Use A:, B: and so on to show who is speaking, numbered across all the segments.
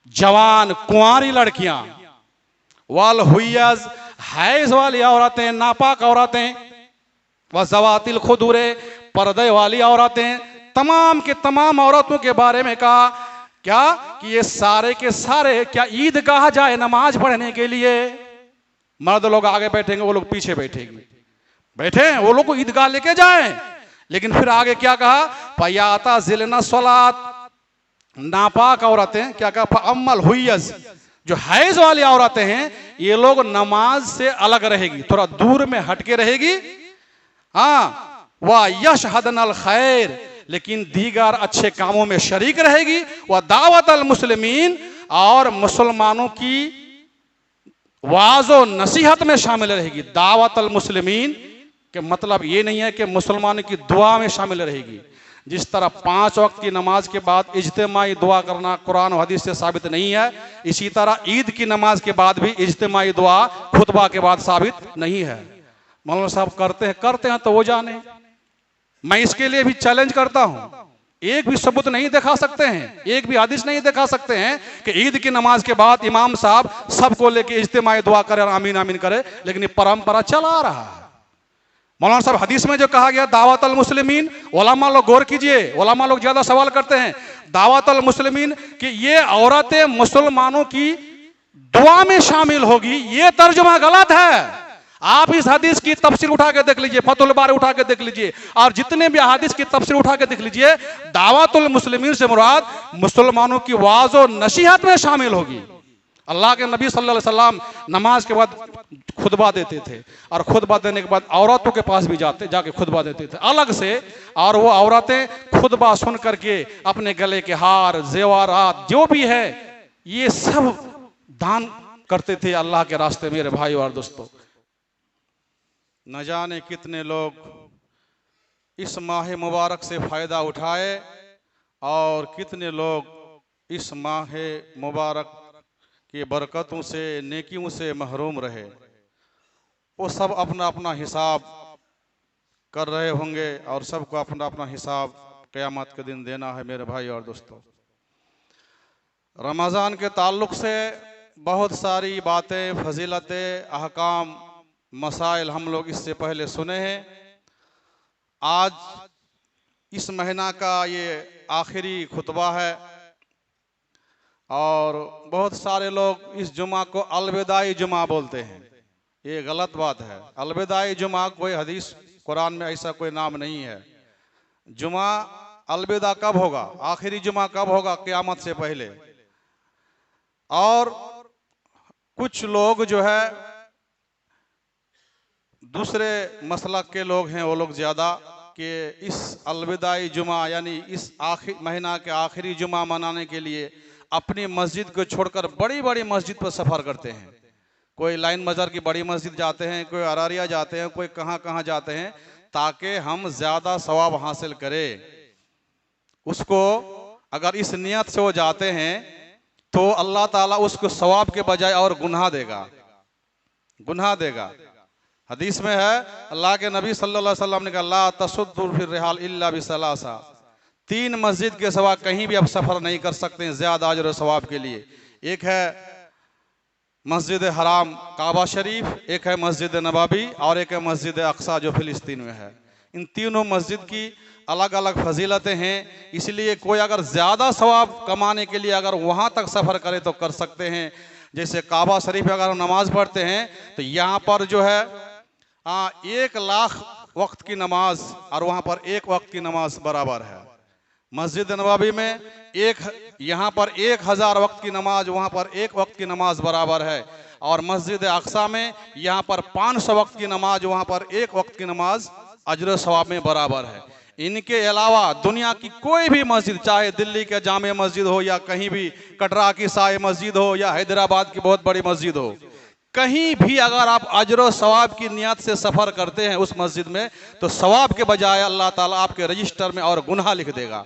A: जवान कुंवारी लड़कियां, वल हुयज हैज वाली औरतें, नापाक औरतें, व ज़वातिल खुदूरे पर्दे वाली औरतें, तमाम के तमाम औरतों के बारे में कहा क्या कि ये सारे के सारे क्या ईदगाह जाए नमाज पढ़ने के लिए। मर्द लोग आगे बैठेंगे, वो लोग पीछे बैठे वो लोग को ईदगाह लेके जाएं। लेकिन फिर आगे क्या कहा, पयाता जिलना सलात, नापाक औरतें क्या कहा, अम्मल हुयज, जो हैज वाली औरतें हैं ये लोग नमाज से अलग रहेगी, थोड़ा दूर में हटके रहेगी। हाँ, वह यशहदनल खैर, लेकिन दीगर अच्छे कामों में शरीक रहेगी। वह दावत अल मुस्लिमीन, और मुसलमानों की वाज़ो नसीहत में शामिल रहेगी। दावत अल मुस्लिमीन के मतलब ये नहीं है कि मुसलमानों की दुआ में शामिल रहेगी। जिस तरह 5 वक्त की नमाज के बाद इज्तिमाई दुआ करना कुरान और हदीस से साबित नहीं है, इसी तरह ईद की नमाज के बाद भी इज्तिमाई दुआ खुतबा के बाद साबित नहीं है। मौलाना साहब करते हैं तो वो जाने। मैं इसके लिए भी चैलेंज करता हूं, एक भी सबूत नहीं दिखा सकते हैं, एक भी हदीस नहीं दिखा सकते हैं कि ईद की नमाज के बाद इमाम साहब सबको लेके इज्तिमाई दुआ करे और आमीन आमीन करे, लेकिन ये परंपरा चला रहा है। मौलाना साहब हदीस में जो कहा गया दावत अल मुस्लिमीन, उलमा लोग गौर कीजिए, उलमा लोग ज्यादा सवाल करते हैं, दावत अल मुस्लिमीन कि ये औरतें मुसलमानों की दुआ में शामिल होगी, ये तर्जुमा गलत है। आप इस हदीस की तफसीर उठा के देख लीजिए, फतहुल बारी उठा के देख लीजिए, और जितने भी हदीस की तफसीर उठा के देख लीजिए, दावतुल मुस्लिमीन से मुराद मुसलमानों की वाज़ और नसीहत में शामिल होगी। अल्लाह के नबी सल्लल्लाहु अलैहि वसल्लम नमाज के बाद खुतबा देते थे, और खुतबा देने के बाद औरतों के पास भी जाके खुतबा देते थे अलग से, और वो औरतें खुतबा सुन करके अपने गले के हार, जेवरात जो भी है ये सब दान करते थे अल्लाह के रास्ते। मेरे भाई और दोस्तों, न जाने कितने लोग इस माह मुबारक से फ़ायदा उठाए और कितने लोग इस माह मुबारक की बरकतों से, नेकियों से महरूम रहे। वो सब अपना अपना हिसाब कर रहे होंगे और सबको अपना अपना हिसाब क़यामत के दिन देना है। मेरे भाई और दोस्तों, रमज़ान के ताल्लुक़ से बहुत सारी बातें, फजीलतें, अहकाम, मसाइल हम लोग इससे पहले सुने हैं। आज इस महीना का ये आखिरी खुतबा है, और बहुत सारे लोग इस जुमा को अलविदाई जुमा बोलते हैं। ये गलत बात है। अलविदाई जुमा कोई हदीस कुरान में ऐसा कोई नाम नहीं है। जुमा अलविदा कब होगा, आखिरी जुमा कब होगा, क़यामत से पहले। और कुछ लोग जो है दूसरे मसलक के लोग हैं, वो लोग ज़्यादा कि इस अलविदाई जुमा यानी इस महीना के आखिरी जुमा मनाने के लिए अपनी मस्जिद को छोड़कर बड़ी बड़ी मस्जिद पर सफ़र करते हैं। कोई लाइन बाज़ार की बड़ी मस्जिद जाते हैं, कोई अरारिया जाते हैं, कोई कहाँ कहाँ जाते हैं, ताकि हम ज़्यादा सवाब हासिल करें। उसको अगर इस नियत से वो जाते हैं तो अल्लाह ताला उसको सवाब के बजाय और गुनाह देगा। हदीस में है, अल्लाह के नबी सल्लल्लाहु अलैहि वसल्लम ने कहा, ला तसुद्दु फिर रिहाल इल्ला बिसलासा, 3 मस्जिद के सिवा कहीं भी आप सफ़र नहीं कर सकते हैं ज़्यादा अजर और सवाब के लिए। एक है मस्जिद हराम काबा शरीफ, एक है मस्जिद नबवी, और एक है मस्जिद अक्सा जो फ़िलिस्तीन में है। इन तीनों मस्जिद की अलग अलग फजीलतें हैं, इसलिए कोई अगर ज़्यादा सवाब कमाने के लिए अगर वहाँ तक सफ़र करे तो कर सकते हैं। जैसे काबा शरीफ अगर हम नमाज़ पढ़ते हैं तो यहाँ पर जो है 1 लाख वक्त की नमाज और वहाँ पर 1 वक्त की नमाज बराबर है। मस्जिद नबवी में यहाँ पर 1000 वक्त की नमाज, वहाँ पर 1 वक्त की नमाज बराबर है। और मस्जिद अक्सा में यहाँ पर 500 वक्त की नमाज, वहाँ पर 1 वक्त की नमाज अजर सवाब में बराबर है। इनके अलावा दुनिया की कोई भी मस्जिद, चाहे दिल्ली के जामे मस्जिद हो, या कहीं भी कटरा की साए मस्जिद हो, या हैदराबाद की बहुत बड़ी मस्जिद हो, कहीं भी अगर आप अजर सवाब की नियत से सफ़र करते हैं उस मस्जिद में, तो सवाब के बजाय अल्लाह ताला आपके रजिस्टर में और गुनाह लिख देगा।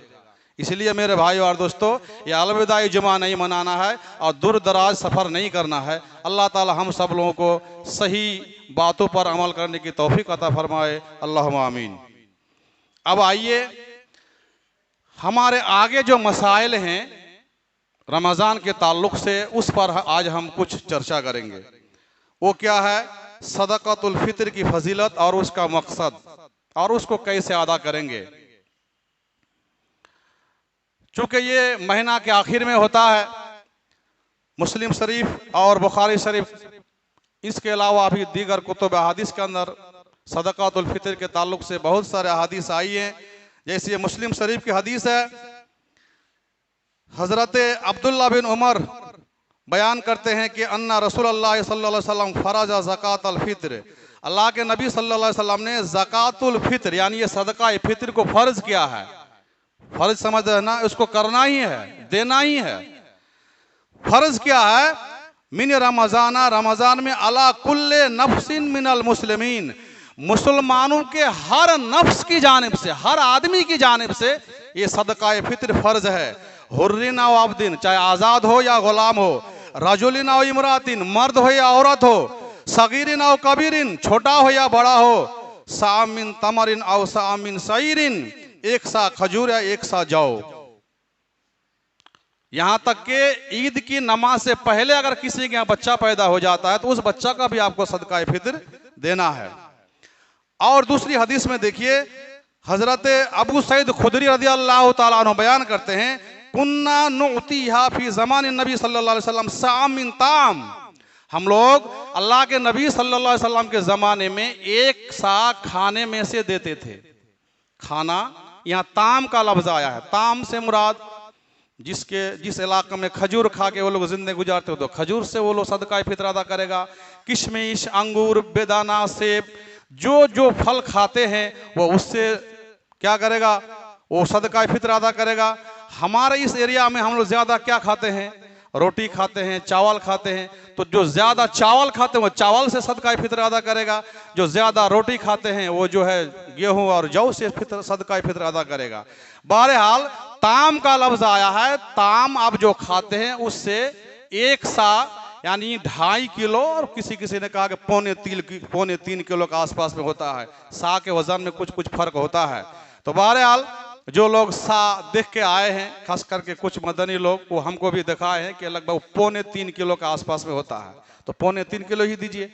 A: इसलिए मेरे भाई और दोस्तों, ये अलविदाई जुमा नहीं मनाना है और दूर दराज सफ़र नहीं करना है। अल्लाह ताला हम सब लोगों को सही बातों पर अमल करने की तौफीक अता फरमाए, अल्लाहुम्मा आमीन। अब आइए, हमारे आगे जो मसाइल हैं रमज़ान के ताल्लुक से उस पर आज हम कुछ चर्चा करेंगे। वो क्या है? सदक़ातुल फितर की फजीलत और उसका मकसद और उसको कैसे अदा करेंगे। चूँकि ये महीना के आखिर में होता है, मुस्लिम शरीफ और बुखारी शरीफ, इसके अलावा भी दीगर कुतुब अहादीस के अंदर सदक़ातुल फितर के ताल्लुक से बहुत सारे अहादीस आई हैं। जैसे ये मुस्लिम शरीफ की हदीस है, हज़रत अब्दुल्ला बिन उमर बयान करते हैं कि अन्ना रसूलुल्लाह सल्लल्लाहु अलैहि वसल्लम फ़रज़ा ज़कातुल फितर, अल्लाह के नबी सल्लल्लाहु अलैहि वसल्लम ने ज़कातुल फितर यानी ये सदका फितर को फ़र्ज किया है। फ़र्ज समझ रहे ना, उसको करना ही है, देना ही है। फ़र्ज क्या है? मिन रमज़ाना, रमज़ान में अला कुल्ले नफ्सिन मिनल मुस्लिमीन, मुसलमानों के हर नफ्स की जानिब से, हर आदमी की जानिब से ये सदका फितर फ़र्ज है। हुर्रिन औ अब्दिन, चाहे आज़ाद हो या गुलाम हो, रजुलिन औ इमरातिन, मर्द हो या औरत हो, सगीरिन औ कबीरिन, छोटा हो या बड़ा हो, सामिन तमरिन औ सामिन सईरिन, एक सा खजूर या एक सा जौ। यहाँ तक कि ईद की नमाज से पहले अगर किसी के यहाँ बच्चा पैदा हो जाता है तो उस बच्चा का भी आपको सदका फितर देना है। और दूसरी हदीस में देखिए, हजरत अबू सईद खुदरी रज़ियल्लाहु ताला अन्हु बयान करते हैं, कुन्ना नुअतीहा फी ज़मानिन नबी सल्लल्लाहु अलैहि वसल्लम साम मिन ताम, हम लोग अल्लाह के नबी सल्लल्लाहु अलैहि वसल्लम के ज़माने में एक सा खाने में से देते थे। खाना, यहाँ ताम का लफ्ज़ आया है। ताम से मुराद जिस इलाके में खजूर खा के वो लोग जिंदगी गुजारते हो तो खजूर से वो लोग सदका फितर अदा करेगा। किशमिश, अंगूर, बेदाना, सेब, जो जो फल खाते हैं वो उससे क्या करेगा? वो सदका फितर अदा करेगा। हमारे इस एरिया में हम लोग ज़्यादा क्या खाते हैं? रोटी खाते हैं, चावल खाते हैं। तो जो ज़्यादा चावल खाते हैं वो चावल से सदका फितर अदा करेगा, जो ज़्यादा रोटी खाते हैं वो जो है गेहूं और जौ से सदका फितर अदा करेगा। बहरहाल ताम का लफ्ज़ आया है। ताम आप जो खाते हैं उससे एक सा यानी 2.5 किलो, और किसी किसी ने कहा कि पौने 3 किलो के आसपास में होता है। सा के वजन में कुछ कुछ फर्क होता है। तो बहरहाल जो लोग सा देख के आए हैं, खास करके कुछ मदनी लोग, वो हमको भी दिखाए हैं कि लगभग पौने 3 किलो के आसपास में होता है। तो पौने 3 किलो ही दीजिए।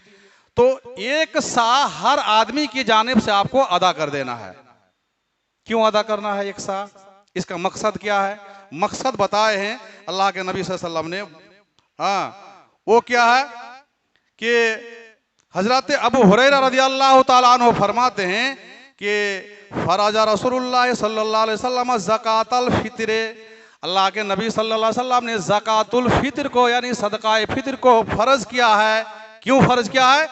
A: तो एक सा हर आदमी की जानिब से आपको अदा कर देना है। क्यों अदा करना है एक सा? इसका मकसद क्या है? मकसद बताए हैं अल्लाह के नबी सल्लल्लाहु अलैहि वसल्लम ने। वो क्या है कि हजरत अबू हुरैरा रज़ियल्लाहु ताला अन्हु फरमाते हैं कि फराजा रसूलुल्लाह सल्लल्लाहु अलैहि वसल्लम ज़कातुल फितर, अल्लाह के नबी सल्लल्लाहु अलैहि वसल्लम ने ज़कातुल फितर को यानी सदका फितर को फर्ज किया है। क्यों फर्ज किया है?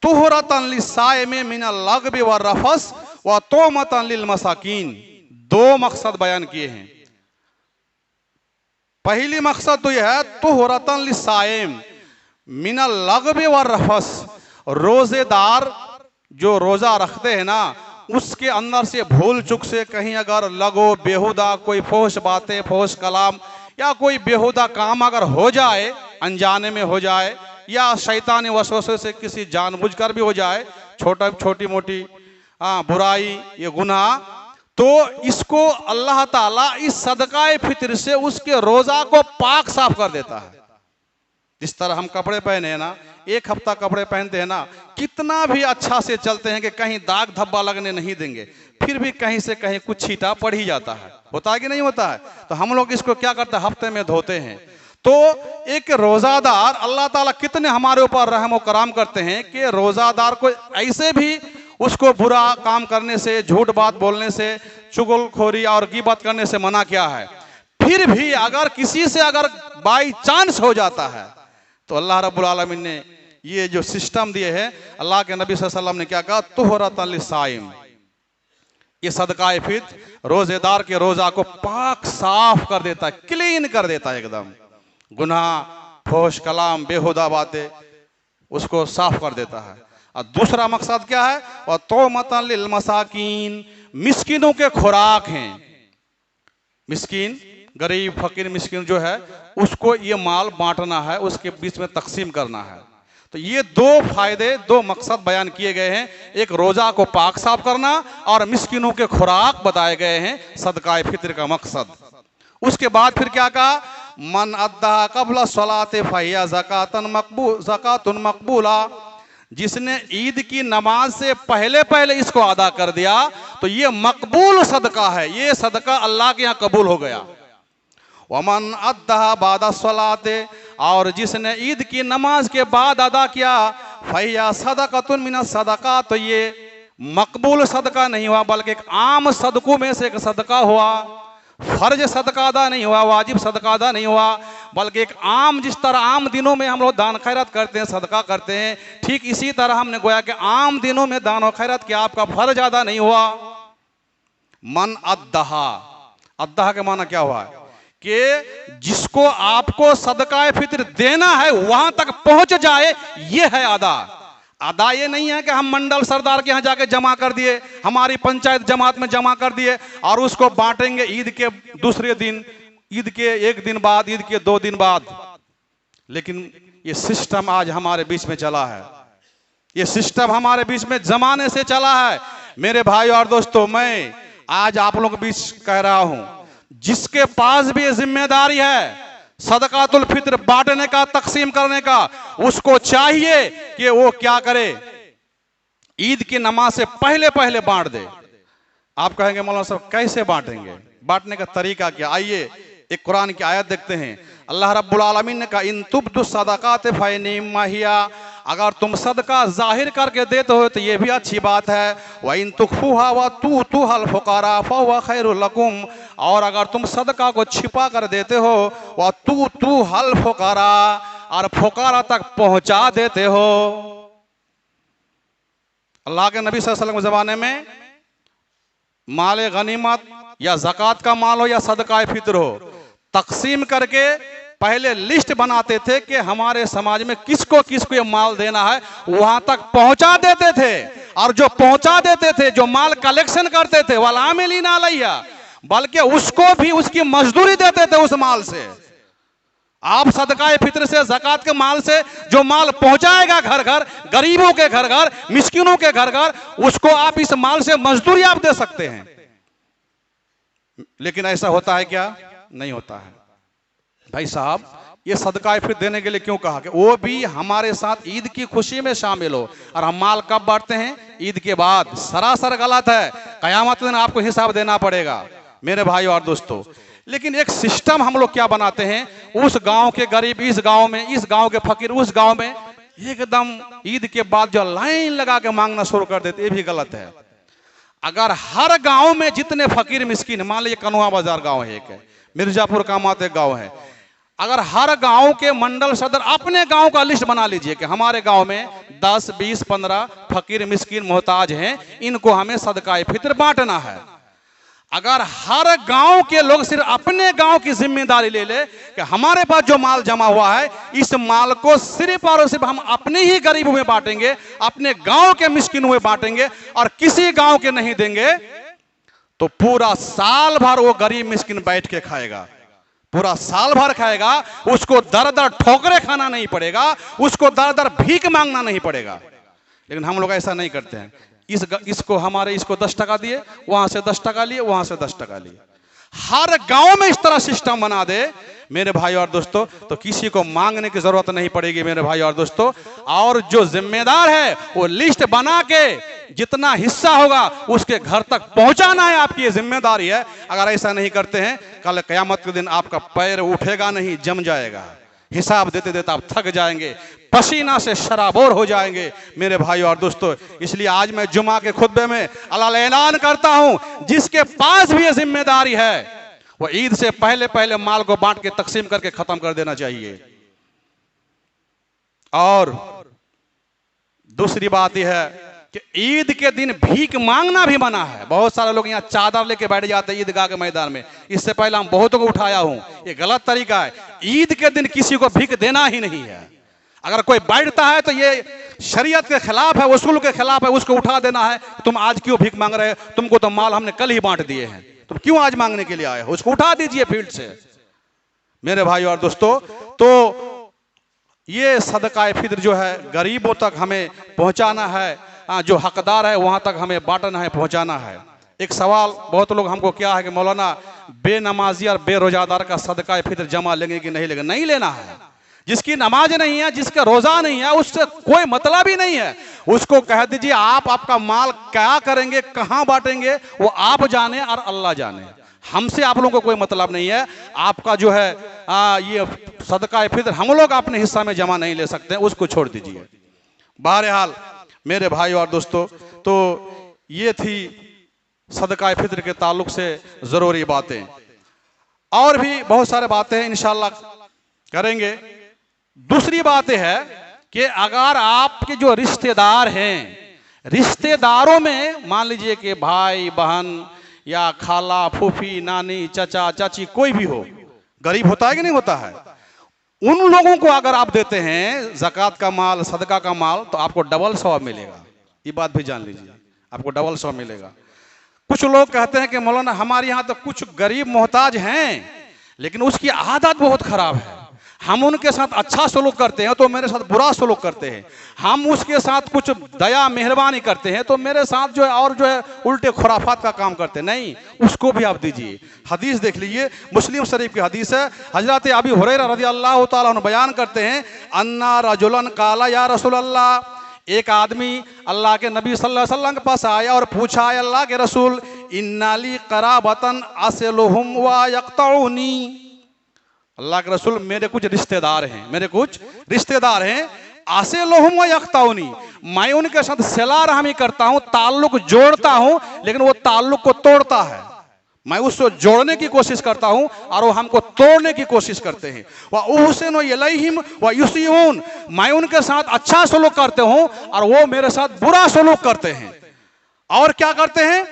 A: तुहरतन लिस्साइम मिनल लगबि व रफस व तोमतन लिल मसाकीन। दो मकसद बयान किए हैं। पहली मकसद तो यह है तुहरतन लिस्साइम मिनल लगबि व रफस, रोजेदार जो रोजा रखते हैं ना, उसके अंदर से भूल चुक से कहीं अगर लगो बेहुदा कोई फोश बातें, फोश कलाम या कोई बेहुदा काम अगर हो जाए, अनजाने में हो जाए या शैतानी वसवसे से किसी जानबूझकर भी हो जाए, छोटी मोटी बुराई, ये गुनाह, तो इसको अल्लाह ताला इस सदका फितर से उसके रोजा को पाक साफ कर देता है। जिस तरह हम कपड़े पहने हैं ना, एक हफ्ता कपड़े पहनते हैं ना, कितना भी अच्छा से चलते हैं कि कहीं दाग धब्बा लगने नहीं देंगे, फिर भी कहीं से कहीं कुछ छींटा पड़ ही जाता है। होता है कि नहीं होता है? तो हम लोग इसको क्या करते हैं? हफ्ते में धोते हैं। तो एक रोजादार, अल्लाह ताला कितने हमारे ऊपर रहम व करम करते हैं कि रोजादार को ऐसे भी उसको बुरा काम करने से, झूठ बात बोलने से, चुगलखोरी और गीबत करने से मना किया है। फिर भी अगर किसी से अगर बाई चांस हो जाता है तो अल्लाह रब्बुल आलमीन ने ये जो सिस्टम दिए है, अल्लाह के नबी सल्लल्लाहु अलैहि वसल्लम ने क्या कहा? तुहरतन लिस्साइम, ये सदका फितर रोजेदार के रोजा को पाक साफ कर देता है, क्लीन कर देता है एकदम। गुनाह, फोश कलाम, बेहुदा बातें, उसको साफ कर देता है। और दूसरा मकसद क्या है? और तोमतन लिल मसाकीन, मिस्किनों के खुराक हैं। मिस्किन, गरीब फकीर मिस्किन जो है, उसको ये माल बांटना है, उसके बीच में तकसीम करना है। तो ये दो फायदे, दो मकसद बयान किए गए हैं। एक रोजा को पाक साफ करना और मिस्किनों के खुराक बताए गए हैं, सदका फितर का मकसद। उसके बाद फिर क्या कहा? मन अद्दा कबला सलाते फहिया ज़कातुन मकबूला, जिसने ईद की नमाज से पहले पहले इसको अदा कर दिया तो ये मकबूल सदका है, ये सदका अल्लाह के यहाँ कबूल हो गया। वमन अद्दा बादा सलाते, और जिसने ईद की नमाज के बाद अदा किया फहिया सदक़तुन मिन सदका, तो ये मकबूल सदका नहीं हुआ बल्कि एक आम सदकों में से एक सदका हुआ। फर्ज सदका अदा नहीं हुआ, वाजिब सदका अदा नहीं हुआ, बल्कि एक आम, जिस तरह आम दिनों में हम लोग दान खैरत करते हैं, सदका करते हैं, ठीक इसी तरह हमने गोया कि आम दिनों में दान और खैरत किया, आपका फर्ज अदा नहीं हुआ। मन अद्दहा, अद्दहा के माना क्या हुआ कि जिसको आपको सदका फित्र देना है वहां तक पहुंच जाए, ये है अदा। अदा ये नहीं है कि हम मंडल सरदार के यहाँ जाके जमा कर दिए, हमारी पंचायत जमात में जमा कर दिए और उसको बांटेंगे ईद के दूसरे दिन, ईद के एक दिन बाद, ईद के 2 दिन बाद। लेकिन ये सिस्टम आज हमारे बीच में चला है, ये सिस्टम हमारे बीच में जमाने से चला है। मेरे भाई और दोस्तों, मैं आज आप लोगों के बीच कह रहा हूं, जिसके पास भी ये जिम्मेदारी है सदकातुल फित्र बांटने का, तकसीम करने का, उसको चाहिए कि वो क्या करे, ईद की नमाज से पहले पहले बांट दे। आप कहेंगे मौलाना साहब कैसे बांटेंगे, बांटने का तरीका क्या? आइए एक कुरान की आयत देखते हैं। अल्लाह रब्बुल आलमीन ने कहा इन तुब्दु सदकात फइनिम्मा हिया, अगर तुम सदका जाहिर करके देते हो तो ये भी अच्छी बात है। व इन तुखफुहा व तुहल फुकारा फहुवा खैरुल लकुम, और अगर तुम सदका को छिपा कर देते हो, व तुहल फुकारा, और फुकारा तक पहुंचा देते हो। अल्लाह के नबी सल्लल्लाहु अलैहि वसल्लम के ज़माने में माल गनीमत या ज़कात का माल हो या सदका फित्र हो, तकसीम करके पहले लिस्ट बनाते थे कि हमारे समाज में किसको किसको ये माल देना है, वहां तक पहुंचा देते थे। और जो पहुंचा देते थे, जो माल कलेक्शन करते थे, वलामिलीना अलैहा, बल्कि उसको भी उसकी मजदूरी देते थे उस माल से। आप सदका फित्र से, ज़कात के माल से जो माल पहुंचाएगा घर घर, गरीबों के घर घर, मिस्किनों के घर घर, उसको आप इस माल से मजदूरी आप दे सकते हैं। लेकिन ऐसा होता है क्या? नहीं होता है। भाई साहब, ये सदका फित्र देने के लिए क्यों कहा कि वो भी हमारे साथ ईद की खुशी में शामिल हो, और हम माल कब बांटते हैं? ईद के बाद। सरासर गलत है, कयामत दिन आपको हिसाब देना पड़ेगा मेरे भाई और दोस्तों। लेकिन एक सिस्टम हम लोग क्या बनाते हैं, उस गांव के गरीब इस गांव में, इस गांव के फकीर उस गांव में, एकदम ईद के बाद जो लाइन लगा के मांगना शुरू कर देते, ये भी गलत है। अगर हर गांव में जितने फकीर मिस्किन, मान लीजिए कनुआ बाजार गांव है, एक है मिर्जापुर का मात एक गांव है, अगर हर गांव के मंडल सदर अपने गांव का लिस्ट बना लीजिए कि हमारे गांव में 10, 20, 15 फकीर मिस्किन मोहताज हैं, इनको हमें सदका फित्र बांटना है। अगर हर गांव के लोग सिर्फ अपने गांव की जिम्मेदारी ले ले कि हमारे पास जो माल जमा हुआ है, इस माल को सिर्फ और सिर्फ हम अपने ही गरीबों में बांटेंगे, अपने गांव के मिस्किनों में बांटेंगे और किसी गांव के नहीं देंगे, तो पूरा साल भर वो गरीब मिस्किन बैठ के खाएगा, पूरा साल भर खाएगा। उसको दर दर ठोकरे खाना नहीं पड़ेगा, उसको दर दर भीख मांगना नहीं पड़ेगा। लेकिन हम लोग ऐसा नहीं करते हैं। इसको 10 टका दिए, वहां से 10 टका लिए, वहां से 10 टका लिए। हर गांव में इस तरह सिस्टम बना दे मेरे भाई और दोस्तों, तो किसी को मांगने की जरूरत नहीं पड़ेगी मेरे भाई और दोस्तों। और जो जिम्मेदार है वो लिस्ट बना के जितना हिस्सा होगा उसके घर तक पहुंचाना है, आपकी ये जिम्मेदारी है। अगर ऐसा नहीं करते हैं, कल क़यामत के दिन आपका पैर उठेगा नहीं, जम जाएगा। हिसाब देते देते आप थक जाएंगे, पसीना से शराबोर हो जाएंगे मेरे भाई और दोस्तों। इसलिए आज मैं जुमा के खुतबे में अल्लाह ऐलान करता हूं, जिसके पास भी ये जिम्मेदारी है वो ईद से पहले पहले माल को बांट के तकसीम करके खत्म कर देना चाहिए। और दूसरी बात यह है कि ईद के दिन भीख मांगना भी मना है। बहुत सारे लोग यहाँ चादर लेके बैठ जाते हैं ईदगाह के मैदान में। इससे पहले हम बहुतों को उठाया हूं, ये गलत तरीका है। ईद के दिन किसी को भीख देना ही नहीं है। अगर कोई बैठता है तो ये शरीयत के खिलाफ है, उसूल के खिलाफ है, उसको उठा देना है। तुम आज क्यों भीख मांग रहे हो? तुमको तो माल हमने कल ही बांट दिए हैं, तुम क्यों आज मांगने के लिए आए हो? उसको उठा दीजिए फील्ड से मेरे भाई और दोस्तों। तो ये सदका फित्र जो है गरीबों तक हमें पहुंचाना है, जो हकदार है वहां तक हमें बांटना है, पहुंचाना है। एक सवाल बहुत लोग हमको क्या है कि मौलाना बेनमाजी और बेरोजादार का सदका फित्र जमा लेंगे कि नहीं लेंगे? नहीं लेना है। जिसकी नमाज नहीं है, जिसका रोजा नहीं है, उससे कोई मतलब ही नहीं है। उसको कह दीजिए आप आपका माल क्या करेंगे, कहां बांटेंगे, वो आप जाने और अल्लाह जाने। हमसे आप लोगों को कोई मतलब नहीं है। आपका जो है ये सदका फित्र हम लोग अपने हिस्सा में जमा नहीं ले सकते, उसको छोड़ दीजिए। बहरहाल मेरे भाई और दोस्तों, तो ये थी सदका फित्र के ताल्लुक से जरूरी बातें। और भी बहुत सारे बातें इंशाअल्लाह करेंगे। दूसरी बात है कि अगर आपके जो रिश्तेदार हैं, रिश्तेदारों में मान लीजिए कि भाई बहन या खाला फूफी नानी चाचा चाची कोई भी हो, गरीब होता है कि नहीं होता है, उन लोगों को अगर आप देते हैं ज़कात का माल, सदका का माल, तो आपको डबल सवाब मिलेगा। ये बात भी जान लीजिए, आपको डबल सवाब मिलेगा। कुछ लोग कहते हैं कि मौलाना हमारे यहाँ तो कुछ गरीब मोहताज हैं, लेकिन उसकी आदत बहुत खराब है। हम उनके साथ अच्छा सलूक करते हैं तो मेरे साथ बुरा सलूक करते हैं। हम उसके साथ कुछ दया मेहरबानी करते हैं तो मेरे साथ जो है और जो है उल्टे खुराफात का काम करते हैं। नहीं, उसको भी आप दीजिए। हदीस देख लीजिए, मुस्लिम शरीफ की हदीस है। हजरत अबी हुरैरा रज़ियल्लाहु ताला अन्हु बयान करते हैं, अन्ना रजुलन काला या रसूल अल्लाह, एक आदमी अल्लाह के नबी सल्लल्लाहु अलैहि वसल्लम के पास आया और पूछा, अल्लाह के रसूल, इन्नाली कराबतन असलुहुम व यक्तऊनी, अल्लाह के रसूल मेरे कुछ रिश्तेदार हैं, मेरे कुछ रिश्तेदार हैं, असलुहुम व यक्तऊनी, मैं उनके साथ सिला रहमी करता हूं, ताल्लुक जोड़ता हूं, लेकिन वो ताल्लुक को तोड़ता है। मैं उसको जोड़ने की कोशिश करता हूं और वो हमको तोड़ने की कोशिश करते हैं। वह उहसिनु इलैहिम व युसीऊन, मैं उनके साथ अच्छा सलूक करते हूं और वो मेरे साथ बुरा सलूक करते हैं। और क्या करते हैं,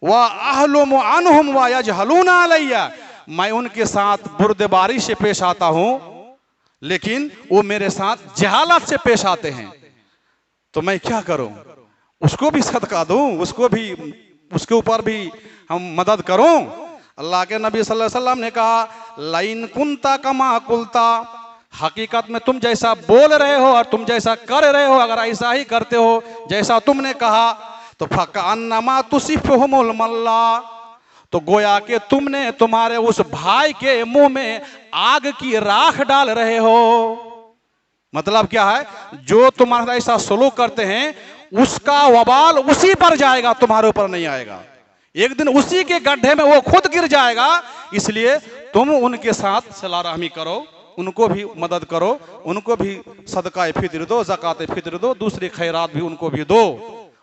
A: वह अहलुमु अन्हुम व यजहलूना अलैया, मैं उनके साथ बुर्दबारी से पेश आता हूं, लेकिन वो मेरे साथ जहालत से पेश आते हैं। तो मैं क्या करूं, उसको भी सदका दूं, उसको भी, उसके ऊपर भी हम मदद करूं? अल्लाह के नबी सल्लल्लाहु अलैहि वसल्लम ने कहा, लाइन कुंता कमा कुलता, हकीकत में तुम जैसा बोल रहे हो और तुम जैसा कर रहे हो, अगर ऐसा ही करते हो जैसा तुमने कहा, तो फकअन्नमा तुसिफुहुमुल मल्ला, तो गोया कि तुमने तुम्हारे उस भाई के मुंह में आग की राख डाल रहे हो। मतलब क्या है, जो तुम्हारा ऐसा सलूक करते हैं उसका वबाल उसी पर जाएगा, तुम्हारे ऊपर नहीं आएगा। एक दिन उसी के गड्ढे में वो खुद गिर जाएगा। इसलिए तुम उनके साथ सला रहमी करो, उनको भी मदद करो, उनको भी सदका फित्र दो, ज़कात फित्र दो, दूसरी खैरात भी उनको भी दो।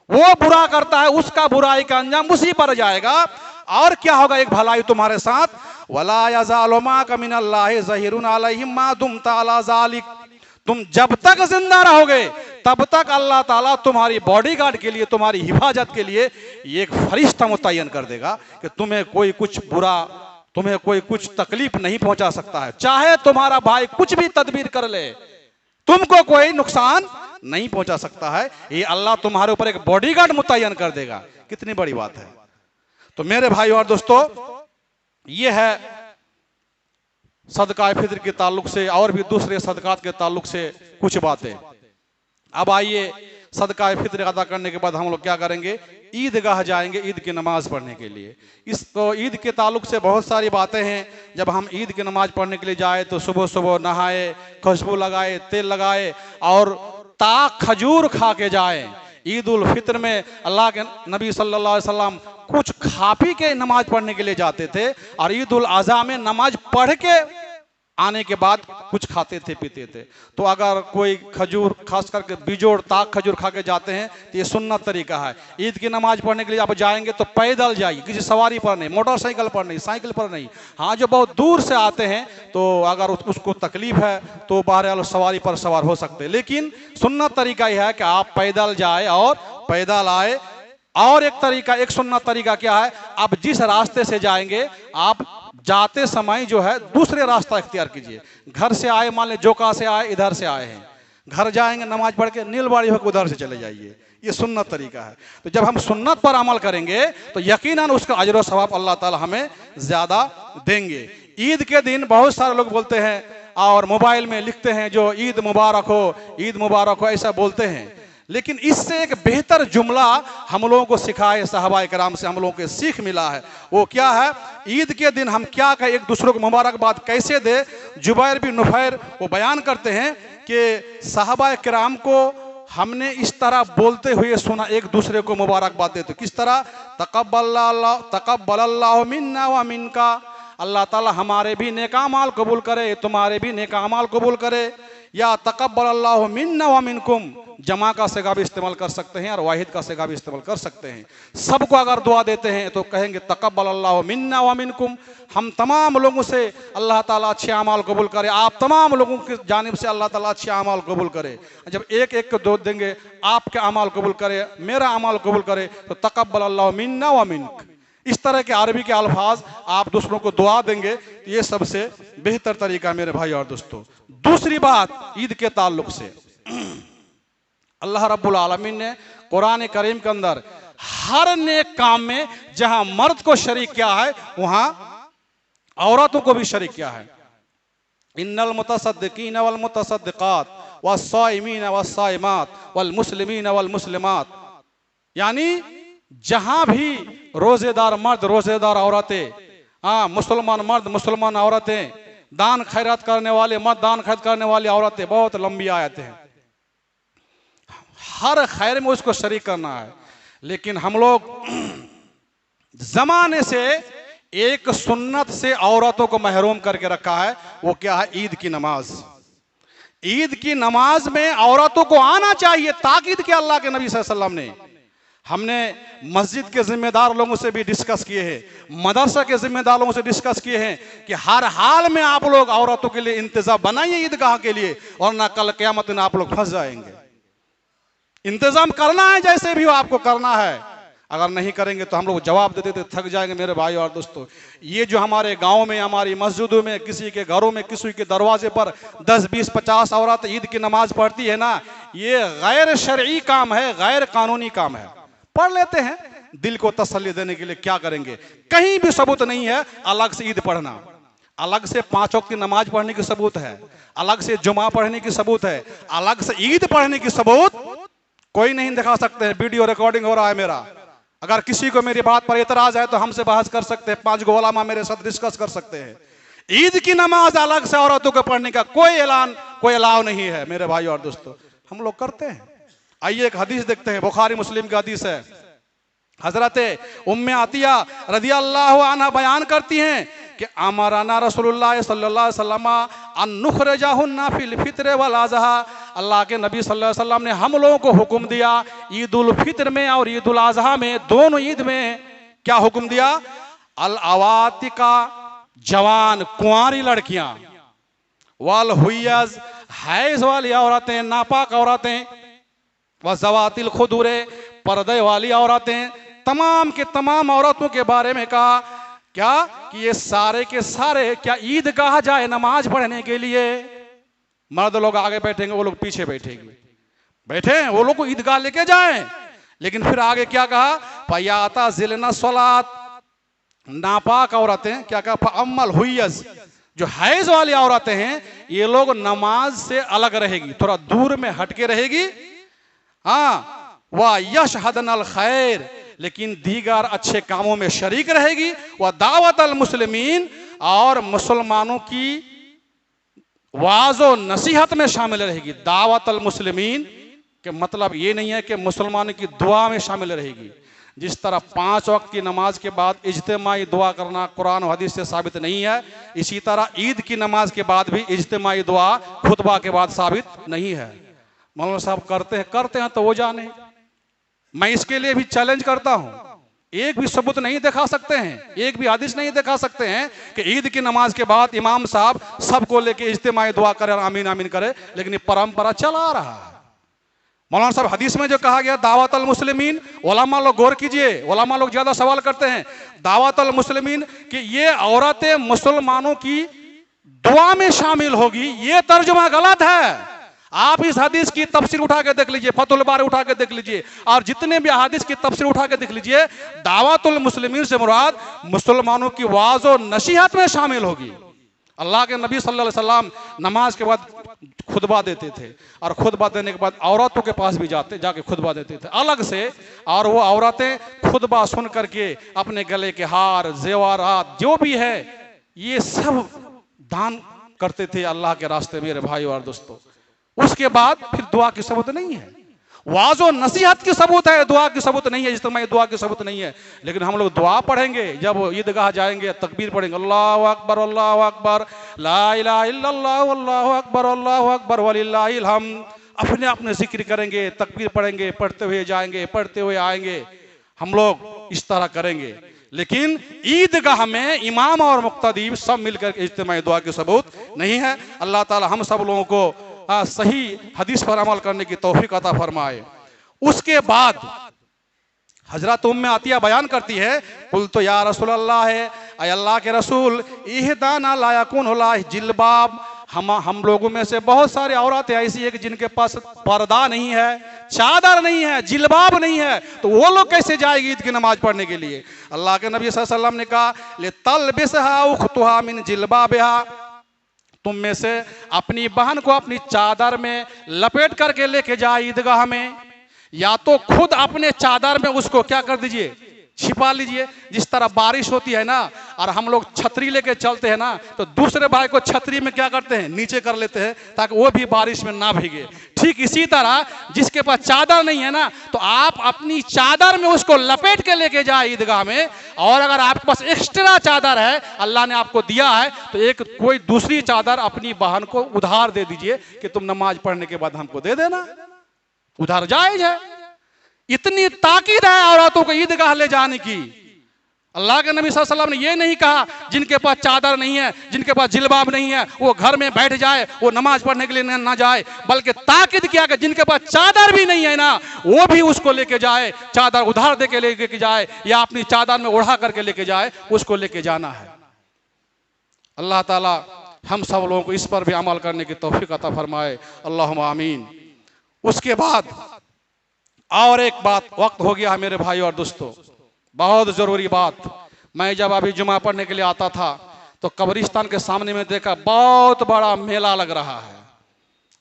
A: वो बुरा करता है, उसका बुराई का अंजाम उसी पर जाएगा। और क्या होगा, एक भलाई तुम्हारे साथ, वला यज़ालु माका मिनल्लाहि ज़हीरुन अलैहिम मा दुम्ता अला ज़ालिक, तुम जब तक जिंदा रहोगे तब तक अल्लाह ताला तुम्हारी बॉडीगार्ड के लिए, तुम्हारी हिफाजत के लिए एक फरिश्ता मुतय्यन कर देगा कि तुम्हें कोई कुछ बुरा, तुम्हें कोई कुछ तकलीफ नहीं पहुंचा सकता है। चाहे तुम्हारा भाई कुछ भी तदबीर कर ले, तुमको कोई नुकसान नहीं पहुंचा सकता है। ये अल्लाह तुम्हारे ऊपर एक बॉडीगार्ड मुतय्यन कर देगा। कितनी बड़ी बात है। तो मेरे भाई और दोस्तों, ये है सदका फित्र के ताल्लुक से और भी दूसरे सदकात के ताल्लुक से कुछ बातें। अब आइए, सदका फित्र अदा करने के बाद हम लोग क्या करेंगे, ईदगाह जाएंगे ईद की नमाज पढ़ने के लिए। इसको ईद के ताल्लुक से बहुत सारी बातें हैं। जब हम ईद की नमाज पढ़ने के लिए जाए तो सुबह सुबह नहाए, खुशबू लगाए, तेल लगाए और ताक खजूर खा के जाए। ईद उल फित्र में अल्लाह के नबी सल्लल्लाहु अलैहि वसल्लम कुछ खा पी के नमाज पढ़ने के लिए जाते थे और ईद उल अज़हा में नमाज पढ़ के आने के बाद कुछ खाते थे, पीते थे। तो अगर कोई खजूर, खास करके बिजोड़ ताक खजूर खा के जाते हैं तो ये सुन्नत तरीका है। ईद की नमाज पढ़ने के लिए आप जाएंगे तो पैदल जाइए, किसी सवारी पर नहीं, मोटरसाइकिल पर नहीं, साइकिल पर नहीं। हाँ, जो बहुत दूर से आते हैं तो अगर उसको तकलीफ है तो बहरहाल सवारी पर सवार हो सकते हैं, लेकिन सुन्नत तरीका यह है कि आप पैदल जाए और पैदल आए। और एक तरीका, एक सुन्नत तरीका क्या है, आप जिस रास्ते से जाएंगे आप जाते समय जो है दूसरे रास्ता इख्तियार कीजिए। घर से आए, मान ले जोका से आए, इधर से आए हैं, घर जाएंगे नमाज पढ़ के नीलबाड़ी होकर उधर से चले जाइए। ये सुन्नत तरीका है। तो जब हम सुन्नत पर अमल करेंगे तो यकीनन उसका अजर व सवाब अल्लाह ताला हमें ज्यादा देंगे। ईद के दिन बहुत सारे लोग बोलते हैं और मोबाइल में लिखते हैं जो ईद मुबारक हो, ईद मुबारक हो, ऐसा बोलते हैं। लेकिन इससे एक बेहतर जुमला हम लोगों को सिखाए साहबाए कराम से, हम लोगों को सीख मिला है। वो क्या है? ईद के दिन हम क्या कहें, एक दूसरे को मुबारकबाद कैसे दे। जुबैर बिन नुफैर वो बयान करते हैं कि साहबाए कराम को हमने इस तरह बोलते हुए सुना, एक दूसरे को मुबारकबाद देते। किस तरह? तक़ब्बलल्लाहु मिन्ना व मिनका, अल्लाह ताला हमारे भी नेक अमाल कबूल करे, तुम्हारे भी नेक अमाल कबूल करे। या तक़ब्बलल्लाहु मिन्ना व मिनकुम, जमा का सिगा भी इस्तेमाल कर सकते हैं और वाहिद का सिगा भी इस्तेमाल कर सकते हैं। सबको अगर दुआ देते हैं तो कहेंगे तक़ब्बलल्लाहु मिन्ना व मिनकुम, हम तमाम लोगों से अल्लाह ताला अच्छे अमाल कबूल करे, आप तमाम लोगों की जानिब से अल्लाह ताला अच्छे अमाल कबूल करे। जब एक एक को दो देंगे, आपके अमाल कबूल करे, मेरा अमाल कबूल करे, तो तक़ब्बलल्लाहु मिन्ना व मिनक, इस तरह के अरबी के अल्फाज आप दूसरों को दुआ देंगे, तो ये सबसे बेहतर तरीका मेरे भाई और दोस्तों। दूसरी बात ईद के ताल्लुक से, अल्लाह रब्बुल आलमीन ने कुरान करीम के अंदर हर नेक काम में जहां मर्द को शरीक किया है वहां औरतों को भी शरीक किया है। इन्नल मुतसद्दिकीन वल मुतसद्दिकात वस्साइमीन वस्साइमात वल मुस्लिमीन वल मुस्लिमात, यानी जहां भी रोजेदार मर्द रोजेदार औरतें, मुसलमान मर्द मुसलमान औरतें, दान खैरात करने वाले मर्द दान खैरात करने वाली औरतें, बहुत लंबी आयतें हैं। हर खैर में उसको शरीक करना है। लेकिन हम लोग जमाने से एक सुन्नत से औरतों को महरूम करके रखा है। वो क्या है? ईद की नमाज। ईद की नमाज में औरतों को आना चाहिए। ताकीद किया अल्लाह के नबी सल्लल्लाहु अलैहि वसल्लम ने। हमने मस्जिद के जिम्मेदार लोगों से भी डिस्कस किए हैं, मदरसा के जिम्मेदार लोगों से डिस्कस किए हैं कि हर हाल में आप लोग औरतों के लिए इंतजाम बनाइए ईदगाह के लिए, और ना कल क़यामत में आप लोग फंस जाएंगे। इंतजाम करना है, जैसे भी हो आपको करना है। अगर नहीं करेंगे तो हम लोग जवाब देते थे, थक जाएंगे मेरे भाई और दोस्तों। ये जो हमारे गांव में, हमारी मस्जिदों में, किसी के घरों में, किसी के दरवाजे पर 10, 20, 50 औरत ईद की नमाज पढ़ती है ना, ये गैर शरई काम है, गैर कानूनी काम है। पढ़ लेते हैं, दिल को तसल्ली देने के लिए क्या करेंगे? कहीं भी सबूत नहीं है अलग से ईद पढ़ना, अलग से 5 वक्त की नमाज पढ़ने की सबूत है, अलग से जुमा पढ़ने की सबूत है, अलग से ईद पढ़ने की सबूत कोई नहीं दिखा सकते हैं। वीडियो रिकॉर्डिंग हो रहा है मेरा, अगर किसी को मेरी बात पर एतराज है तो हमसे बहस कर सकते हैं, 5 गो उलमा मेरे साथ डिस्कस कर सकते हैं। ईद की नमाज अलग से औरतों को पढ़ने का कोई ऐलान, कोई अलाव नहीं है मेरे भाई और दोस्तों। हम लोग करते हैं। आइए एक हदीस देखते हैं, बुखारी मुस्लिम की हदीस है। हजरत उम्मे अतिया रदियल्लाहु अन्हा बयान करती हैं कि अमराना रसूलुल्लाह सल्लल्लाहु अलैहि वसल्लम अन नुखरिजहुन्ना फिल फित्र वल अज़हा, अल्लाह के नबी सल्लल्लाहु अलैहि वसल्लम ने हम लोगों को हुक्म दिया ईद उल फित्र में और ईद उल अज़हा में, दोनों ईद में क्या हुक्म दिया? अल अवातिका, जवान कुंवारी लड़कियां, वल हुय्यज, हैज वाली औरतें, नापाक औरतें, व ज़वातिल खुदूरे, पर्दे वाली औरतें, तमाम के तमाम औरतों के बारे में कहा क्या कि ये सारे के सारे क्या ईदगाह जाए नमाज पढ़ने के लिए। मर्द लोग आगे बैठेंगे, वो लोग पीछे बैठेंगे, बैठे वो लोग को ईदगाह लेके जाएं। लेकिन फिर आगे क्या कहा? पयाता जिलना सलात, नापाक औरतें क्या कहा? अम्मल हुय्यज, जो हैज वाली औरतें हैं ये लोग नमाज से अलग रहेगी, थोड़ा दूर में हटके रहेगी। वह यशहदनल खैर, लेकिन दीगर अच्छे कामों में शरीक रहेगी। वह दावत अल मुस्लिमीन, और मुसलमानों की वाज़ो नसीहत में शामिल रहेगी। दावत अल मुस्लिमीन के मतलब ये नहीं है कि मुसलमानों की दुआ में शामिल रहेगी। जिस तरह 5 वक्त की नमाज के बाद इज्तिमाई दुआ करना कुरान और हदीस से साबित नहीं है, इसी तरह ईद की नमाज के बाद भी इज्तिमाई दुआ खुतबा के बाद साबित नहीं है। मौलाना साहब करते हैं तो वो जाने। मैं इसके लिए भी चैलेंज करता हूं, एक भी सबूत नहीं दिखा सकते हैं, एक भी हदीस नहीं दिखा सकते हैं कि ईद की नमाज के बाद इमाम साहब सबको लेके इज्तिमाई दुआ करे और आमीन आमीन करे, लेकिन ये परंपरा चला रहा है। मौलाना साहब हदीस में जो कहा गया दावत अल मुस्लिमीन, उलमा लोग गौर कीजिए, उलमा लोग ज्यादा सवाल करते हैं। दावत अल मुस्लिमीन कि ये औरतें मुसलमानों की दुआ में शामिल होगी, ये तर्जुमा गलत है। आप इस हदीस की तफसीर उठा के देख लीजिए, फतहुल बारी उठा के देख लीजिए, और जितने भी हदीस की तफसीर उठा के देख लीजिए, दावतुल मुस्लिमीन से मुराद मुसलमानों की वाज़ और नसीहत में शामिल होगी। अल्लाह के नबी सल्लल्लाहु अलैहि वसल्लम नमाज के बाद खुतबा देते थे और खुतबा देने के बाद औरतों के पास भी जाके खुतबा देते थे अलग से। और वो औरतें खुतबा सुन करके अपने गले के हार, जेवरात जो भी है ये सब दान करते थे अल्लाह के रास्ते। मेरे भाई और दोस्तों, उसके बाद फिर दुआ की सबूत नहीं है, वाज़ो नसीहत की सबूत है, दुआ की सबूत नहीं है, इज्तिमाई दुआ की सबूत नहीं है। लेकिन हम लोग दुआ पढ़ेंगे, जब ईदगाह जाएंगे तकबीर पढ़ेंगे, अल्लाहु अकबर, ला इलाहा इल्लल्लाह, अल्लाहु अकबर वलिल्लाहिल हम्द। अपने अपने जिक्र करेंगे, तकबीर पढ़ेंगे, पढ़ते हुए जाएंगे, पढ़ते हुए आएंगे। हम लोग इस तरह करेंगे। लेकिन ईदगाह में इमाम और मुक्तदी सब मिलकर इज्तिमाई दुआ की सबूत नहीं है। अल्लाह ताला हम सब लोगों को सही हदीस पर अमल करने की तौफीक अता फरमाए। उसके बाद हजरत उम्मे आतिया बयान करती है, कुल तो या रसूल अल्लाह है, अल्लाह के रसूल, इहदाना ला यकुन हुला जिल्बाब। हम लोगों में से बहुत सारी औरतें ऐसी है कि जिनके पास पर्दा नहीं है, चादर नहीं है, जिल्बाब नहीं है, तो वो लोग कैसे जाएगी ईद की नमाज पढ़ने के लिए। अल्लाह के नबी सल्लल्लाहु अलैहि वसल्लम ने कहा, ले तलबिसहा उख्तुहा मिन जिल्बाबिहा, तुम में से अपनी बहन को अपनी चादर में लपेट करके लेके जाए ईदगाह में, या तो खुद अपने चादर में उसको क्या कर दीजिए, छिपा लीजिए। जिस तरह बारिश होती है ना और हम लोग छतरी लेके चलते हैं ना, तो दूसरे भाई को छतरी में क्या करते हैं, नीचे कर लेते हैं ताकि वो भी बारिश में ना भीगे। ठीक इसी तरह जिसके पास चादर नहीं है ना, तो आप अपनी चादर में उसको लपेट के लेके जाए ईदगाह में। और अगर आपके पास एक्स्ट्रा चादर है, अल्लाह ने आपको दिया है, तो एक कोई दूसरी चादर अपनी बहन को उधार दे दीजिए कि तुम नमाज पढ़ने के बाद हमको दे देना, उधार जायज है। इतनी ताकीद है औरतों को ईदगाह ले जाने की। अल्लाह के नबी सल्लल्लाहु अलैहि वसल्लम ने ये नहीं कहा जिनके पास चादर नहीं है, जिनके पास जिल्बाब नहीं है, वो घर में बैठ जाए, वो नमाज पढ़ने के लिए ना जाए, बल्कि ताकीद किया कि जिनके पास चादर भी नहीं है ना, वो भी उसको लेके जाए, चादर उधार दे के लेके जाए या अपनी चादर में ओढ़ा करके लेके जाए, उसको लेके जाना है। अल्लाह ताला हम सब लोगों को इस पर भी अमल करने की तौफीक अता फरमाए, अल्लाहुम्मा आमीन। उसके बाद और एक बात, वक्त हो गया है मेरे भाई और दोस्तों, बहुत जरूरी बात। मैं जब अभी जुमा पढ़ने के लिए आता था तो कब्रिस्तान के सामने में देखा बहुत बड़ा मेला लग रहा है।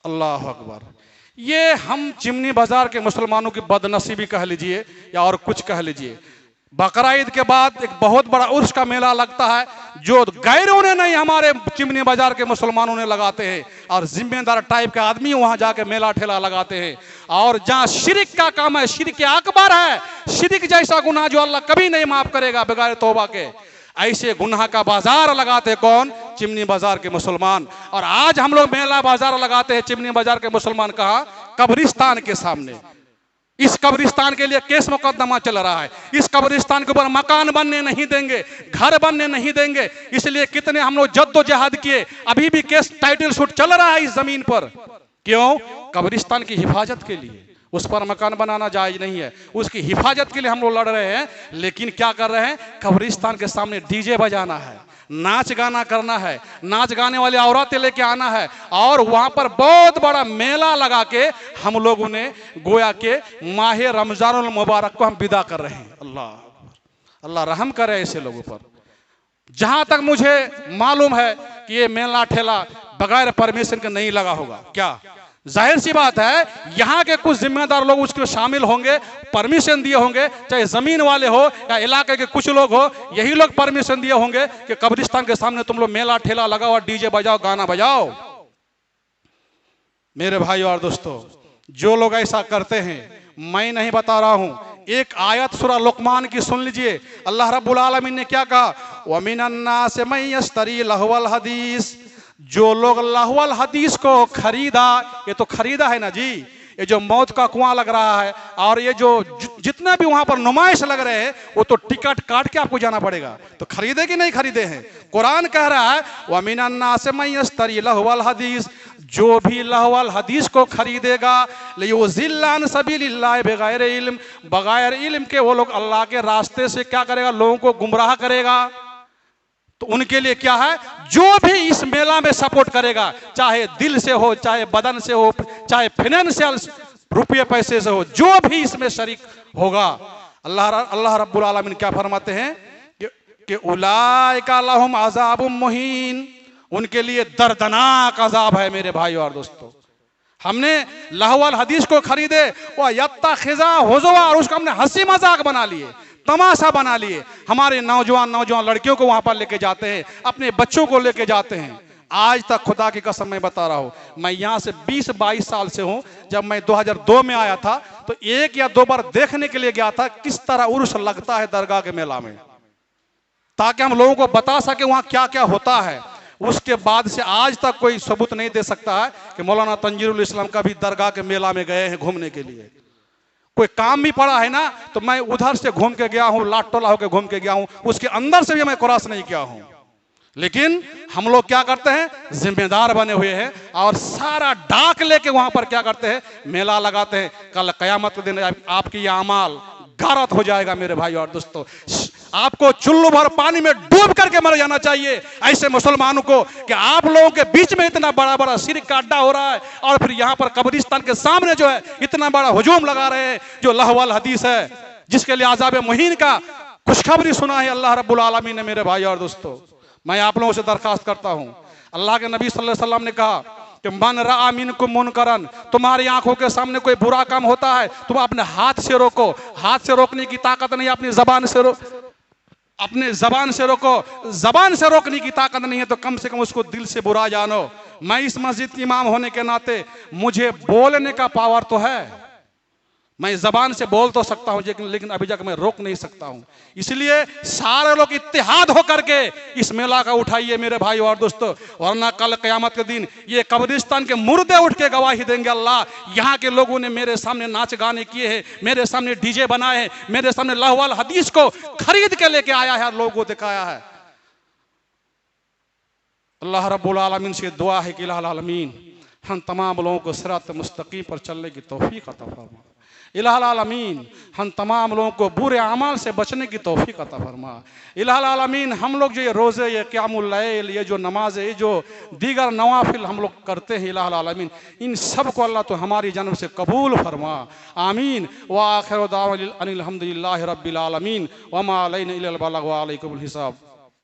A: अल्लाह अकबर। ये हम चिमनी बाजार के मुसलमानों की बदनसीबी कह लीजिए या और कुछ कह लीजिए। बकरा ईद के बाद एक बहुत बड़ा उर्स का मेला लगता है, जो गैरों ने नहीं, हमारे चिमनी बाजार के मुसलमानों ने लगाते हैं। और जिम्मेदार टाइप के आदमी वहां जाके मेला ठेला लगाते हैं। और जहां शिरक का काम है, शिरक अकबर है, शिरक जैसा गुनाह जो अल्लाह कभी नहीं माफ करेगा बगैर तौबा के, ऐसे गुनाह का बाजार लगाते कौन, चिमनी बाजार के मुसलमान। और आज हम लोग मेला बाजार लगाते हैं चिमनी बाजार के मुसलमान, कहां, कब्रिस्तान के सामने। इस कब्रिस्तान के लिए केस मुकदमा चल रहा है। इस कब्रिस्तान के ऊपर मकान बनने नहीं देंगे, घर बनने नहीं देंगे। इसलिए कितने हम लोग जद्दोजहद किए, अभी भी केस टाइटल शूट चल रहा है इस जमीन पर। क्यों? कब्रिस्तान की हिफाजत के लिए। उस पर मकान बनाना जायज नहीं है, उसकी हिफाजत के लिए हम लोग लड़ रहे हैं। लेकिन क्या कर रहे हैं, कब्रिस्तान के सामने डीजे बजाना है, नाच गाना करना है, नाच गाने वाली औरतें लेके आना है, और वहां पर बहुत बड़ा मेला लगा के हम लोगों ने गोया के माहे रमजानुल मुबारक को हम विदा कर रहे हैं। अल्लाह अल्लाह रहम करे ऐसे लोगों पर। जहां तक मुझे मालूम है कि ये मेला ठेला बगैर परमिशन के नहीं लगा होगा। क्या, जाहिर सी बात है, यहाँ के कुछ जिम्मेदार लोग उसमें शामिल होंगे, परमिशन दिए होंगे, चाहे जमीन वाले हो या इलाके के कुछ लोग हो, यही लोग परमिशन दिए होंगे कि कब्रिस्तान के सामने तुम लोग मेला ठेला लगाओ और डीजे बजाओ, गाना बजाओ। मेरे भाई और दोस्तों, जो लोग ऐसा करते हैं, मैं नहीं बता रहा हूं, एक आयत सूरा लुकमान की सुन लीजिए। अल्लाह रब्बुल आलमीन ने क्या कहा, वमिनन नास मन यश्तरी लहवल हदीस, जो लोग लहवल हदीस को खरीदा, ये तो खरीदा है ना जी, ये जो मौत का कुआं लग रहा है और ये जो जितने भी वहां पर नुमाइश लग रहे हैं, वो तो टिकट काट के आपको जाना पड़ेगा। तो खरीदे कि नहीं खरीदे हैं? कुरान कह रहा है वमिनन नास मन यश्तरी लहवल हदीस, जो भी लहवल हदीस को खरीदेगा, लियुज़िल्लान सबीलिल्लाह बगैर इल्म, बगैर इल्म के वो लोग अल्लाह के रास्ते से क्या करेगा, लोगों को गुमराह करेगा। तो उनके लिए क्या है, जो भी इस मेला में सपोर्ट करेगा, चाहे दिल से हो, चाहे बदन से हो, चाहे फाइनेंशियल रुपये पैसे से हो, जो भी इसमें शरीक होगा, अल्लाह रब्बुल आलमीन क्या फरमाते हैं कि उलाइका लहुम अज़ाबुम मुहीन, उनके लिए दर्दनाक अजाब है मेरे भाई और दोस्तों। हमने लहवल हदीस को खरीदे और यत्ता खिजा हुजुआ और उसका हमने हंसी मजाक बना लिए, तमाशा बना लिए। हमारे नौजवान लड़कियों को वहां पर लेके जाते हैं, अपने बच्चों को लेके जाते हैं। आज तक खुदा की कसम मैं बता रहा हूं, मैं यहां से 20-22 साल से हूं। जब मैं 2002 में आया था तो 1 या 2 बार देखने के लिए गया था किस तरह उर्स लगता है दरगाह के मेला में, ताकि हम लोगों को बता सके वहां क्या क्या होता है। उसके बाद से आज तक कोई सबूत नहीं दे सकता है कि मौलाना तंजीरुल इस्लाम का भी दरगाह के मेला में गए हैं घूमने के लिए। कोई काम भी पड़ा है ना तो मैं उधर से घूम के गया हूं, लाट टोला होकर घूम के गया हूं, उसके अंदर से भी मैं क्रॉस नहीं किया हूं। लेकिन हम लोग क्या करते हैं, जिम्मेदार बने हुए हैं और सारा डाक लेके वहां पर क्या करते हैं, मेला लगाते हैं। कल कयामत के दिन आपकी ये अमाल गारत हो जाएगा मेरे भाई और दोस्तों। आपको चुल्लू भर पानी में डूब करके मर जाना चाहिए ऐसे मुसलमानों को कि आप लोगों के बीच में इतना बड़ा बड़ा शिर्क का अड्डा हो रहा है और फिर यहाँ पर कब्रिस्तान के सामने जो है इतना बड़ा हुजूम लगा रहे हैं, जो लहवल हदीस है, जिसके लिए आज़ाब मुहीन का खुशखबरी सुना है अल्लाह रब्बुल आलमीन ने। मेरे भाई और दोस्तों, मैं आप लोगों से दरखास्त करता हूं, अल्लाह के नबी सल्लल्लाहु अलैहि वसल्लम ने कहा कि मन रआ मिनकुम मुनकरन, तुम्हारी आंखों के सामने कोई बुरा काम होता है तुम अपने हाथ से रोको। हाथ से रोकने की ताकत नहीं, अपनी जबान से अपने जबान से रोको। जबान से रोकने की ताकत नहीं है तो कम से कम उसको दिल से बुरा जानो। मैं इस मस्जिद के इमाम होने के नाते मुझे बोलने का पावर तो है, मैं जबान से बोल तो सकता हूं लेकिन अभी तक मैं रोक नहीं सकता हूं। इसलिए सारे लोग इत्तेहाद होकर के इस मेला का उठाइए मेरे भाई और दोस्तों, वरना कल क़यामत के दिन ये कब्रिस्तान के मुर्दे उठ के गवाही देंगे, अल्लाह यहाँ के लोगों ने मेरे सामने नाच गाने किए हैं, मेरे सामने डीजे बनाए हैं, मेरे सामने लहवल हदीस को खरीद के लेके आया है, लोगों को दिखाया है। अल्लाह रब्बुल आलमीन से दुआ है कि इलाहुल आलमीन हम तमाम लोगों को सिरात मुस्तकीम पर चलने की तौफीक अता फरमा। इलाहुल आलमीन हम तमाम लोगों को बुरे अमाल से बचने की तौफीक अता फरमा। इलाहुल आलमीन हम लोग जो ये रोज़े, ये क़यामुल लैल, ये जो नमाज, ये जो दीगर नवाफिल हम लोग करते हैं, इलाहुल आलमीन इन सब को अल्लाह तो हमारी जानब से कबूल फरमा। आमीन। व आखिरु दावाना अनिल हम्दुलिल्लाहि रब्बिल आलमीन व मा अलैना इल्लल बलाग व अलैकुमुल हिसाब।